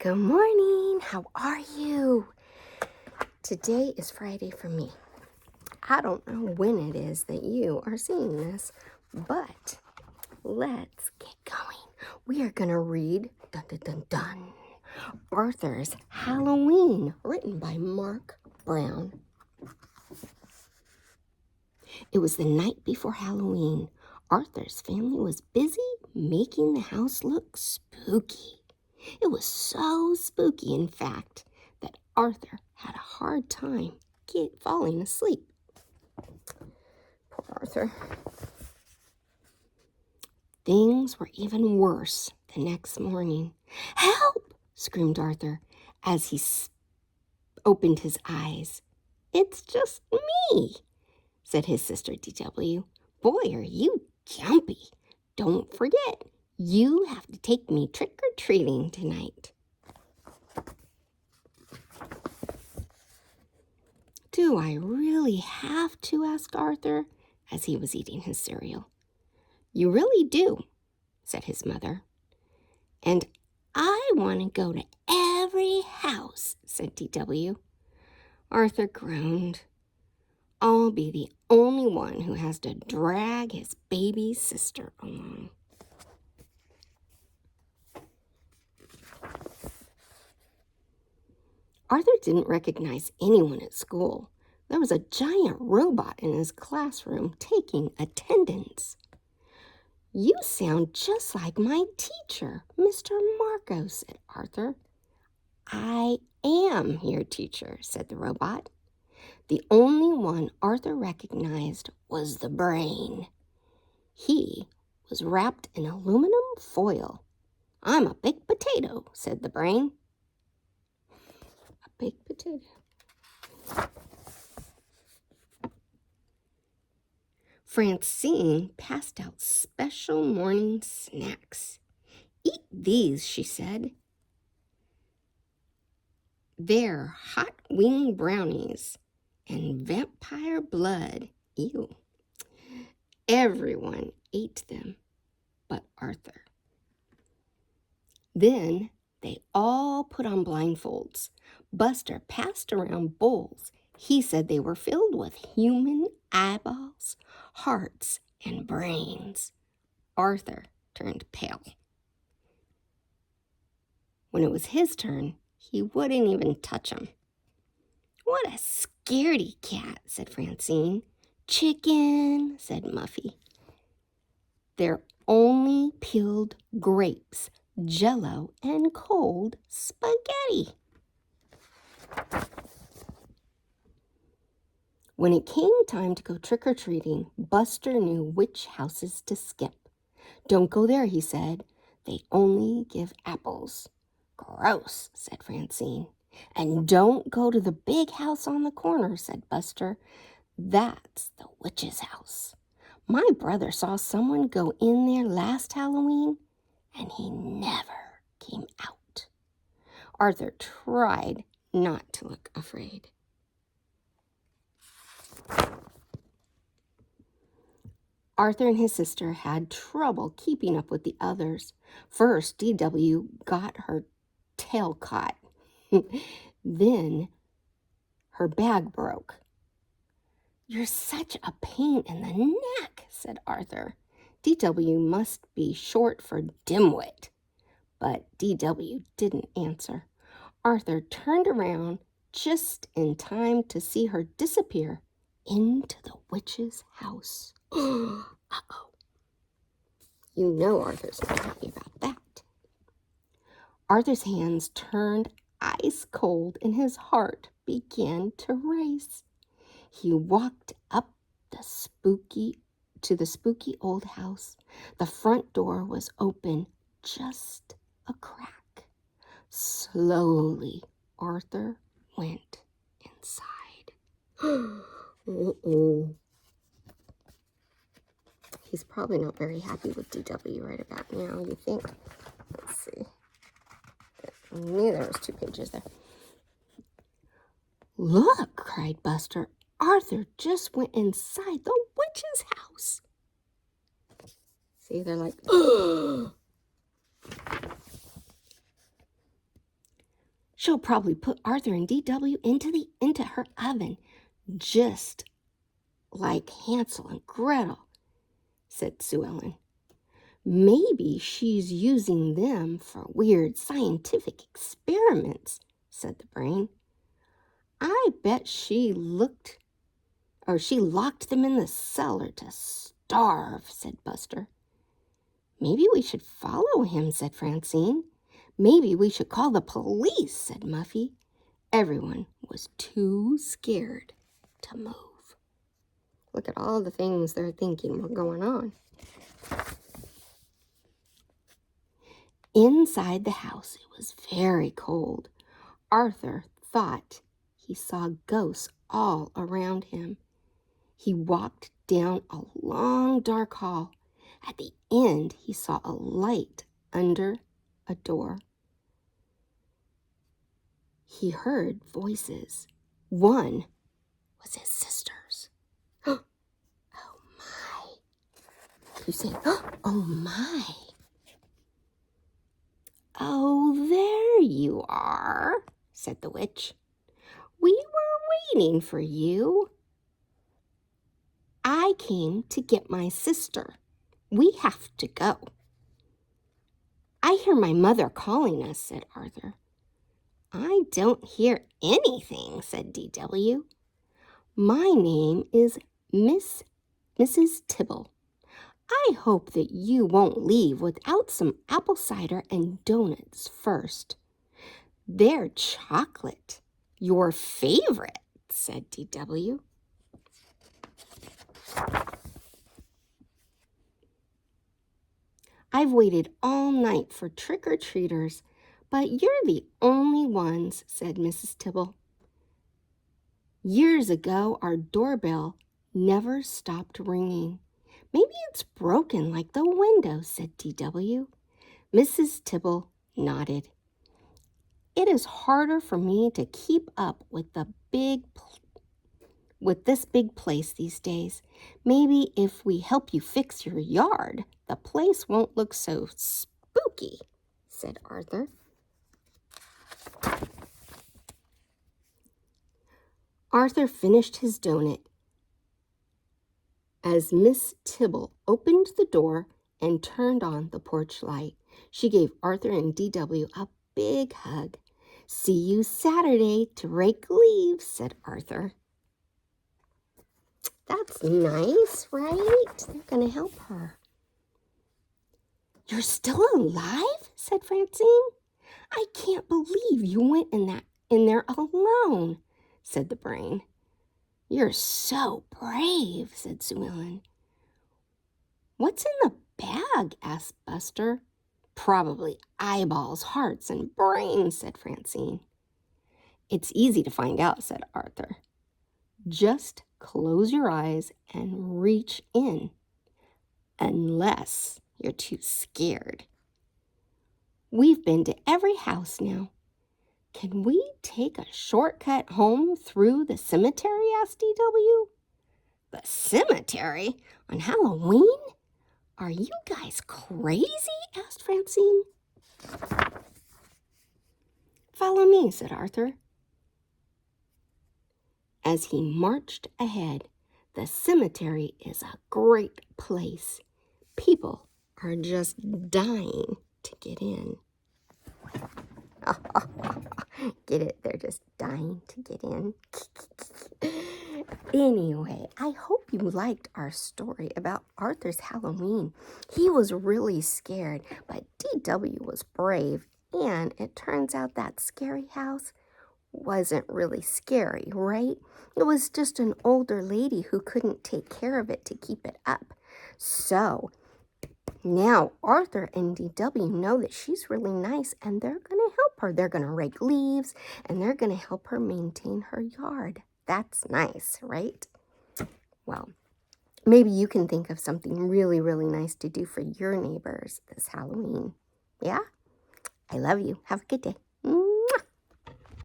Good morning. How are you? Today is Friday for me. I don't know when it is that you are seeing this, but let's get going. We are going to read dun, dun, dun, dun, Arthur's Halloween, written by Mark Brown. It was the night before Halloween. Arthur's family was busy making the house look spooky. It was so spooky, in fact, that Arthur had a hard time falling asleep. Poor Arthur. Things were even worse the next morning. "Help!" screamed Arthur as he opened his eyes. "It's just me," said his sister Tibble. "Boy, are you jumpy. Don't forget, you have to take me trick-or-treating tonight." "Do I really have to?" asked Arthur as he was eating his cereal. "You really do," said his mother. "And I want to go to every house," said Tibble. Arthur groaned. "I'll be the only one who has to drag his baby sister along." Arthur didn't recognize anyone at school. There was a giant robot in his classroom taking attendance. "You sound just like my teacher, Mr. Marco," said Arthur. "I am your teacher," said the robot. The only one Arthur recognized was the brain. He was wrapped in aluminum foil. "I'm a baked potato," said the brain. A baked potato. Francine passed out special morning snacks. "Eat these," she said. "They're hot wing brownies and vampire blood." Ew. Everyone ate them but Arthur. Then they all put on blindfolds. Buster passed around bowls. He said they were filled with human eyeballs, hearts, and brains. Arthur turned pale. When it was his turn, he wouldn't even touch them. "What a scaredy cat," said Francine. "Chicken," said Muffy. "They're only peeled grapes, Jell-O, and cold spaghetti." When it came time to go trick-or-treating, Buster knew which houses to skip. "Don't go there," he said. "They only give apples." "Gross," said Francine. "And don't go to the big house on the corner," said Buster. "That's the witch's house. My brother saw someone go in there last Halloween, and he never came out." Arthur tried not to look afraid. Arthur and his sister had trouble keeping up with the others. First, DW got her tail caught. Then her bag broke. "You're such a pain in the neck," said Arthur. DW must be short for dimwit. But DW didn't answer. Arthur turned around just in time to see her disappear into the witch's house. Uh-oh. You know Arthur's not happy about that. Arthur's hands turned ice cold and his heart began to race. He walked up to the spooky old house. The front door was open just a crack. Slowly, Arthur went inside. Uh-oh. He's probably not very happy with DW right about now, you think? Let's see. I knew there was 2 pages there. "Look," cried Buster. "Arthur just went inside the witch's house." See, they're like, "Ugh." She'll probably put Arthur and DW into her oven, just like Hansel and Gretel, said Sue Ellen. Maybe she's using them for weird scientific experiments, said the brain. I bet she locked them in the cellar to starve, said Buster. Maybe we should follow him, said Francine. Maybe we should call the police, said Muffy. Everyone was too scared to move. Look at all the things they're thinking were going on. Inside the house, it was very cold. Arthur thought he saw ghosts all around him. He walked down a long, dark hall. At the end, he saw a light under a door. He heard voices. One was his sister's. Oh my. You say, oh my. Oh, there you are, said the witch. We were waiting for you. I came to get my sister. We have to go. I hear my mother calling us, said Arthur. I don't hear anything, said DW. My name is Mrs. Tibble. I hope that you won't leave without some apple cider and donuts first. They're chocolate. Your favorite, said DW. I've waited all night for trick-or-treaters, but you're the only ones, said Mrs. Tibble. Years ago, our doorbell never stopped ringing. Maybe it's broken like the window, said DW. Mrs. Tibble nodded. It is harder for me to keep up with this big place these days. Maybe if we help you fix your yard, the place won't look so spooky, said Arthur. Arthur finished his donut as Miss Tibble opened the door and turned on the porch light. She gave Arthur and DW a big hug. See you Saturday to rake leaves, said Arthur. That's nice, right? They're going to help her. You're still alive? Said Francine. I can't believe you went in there alone, said the brain. You're so brave, said Sue Ellen. What's in the bag? Asked Buster. Probably eyeballs, hearts, and brains, said Francine. It's easy to find out, said Arthur. Just close your eyes and reach in, unless you're too scared. We've been to every house now. Can we take a shortcut home through the cemetery? Asked DW. The cemetery? On Halloween? Are you guys crazy? Asked Francine. Follow me, said Arthur. As he marched ahead, the cemetery is a great place. People are just dying to get in. Get it? They're just dying to get in. Anyway, I hope you liked our story about Arthur's Halloween. He was really scared, but DW was brave, and it turns out that scary house wasn't really scary, right? It was just an older lady who couldn't take care of it to keep it up. So now Arthur and DW know that she's really nice, and they're going to help her. They're going to rake leaves, and they're going to help her maintain her yard. That's nice, right? Well, maybe you can think of something really, really nice to do for your neighbors this Halloween. Yeah? I love you. Have a good day.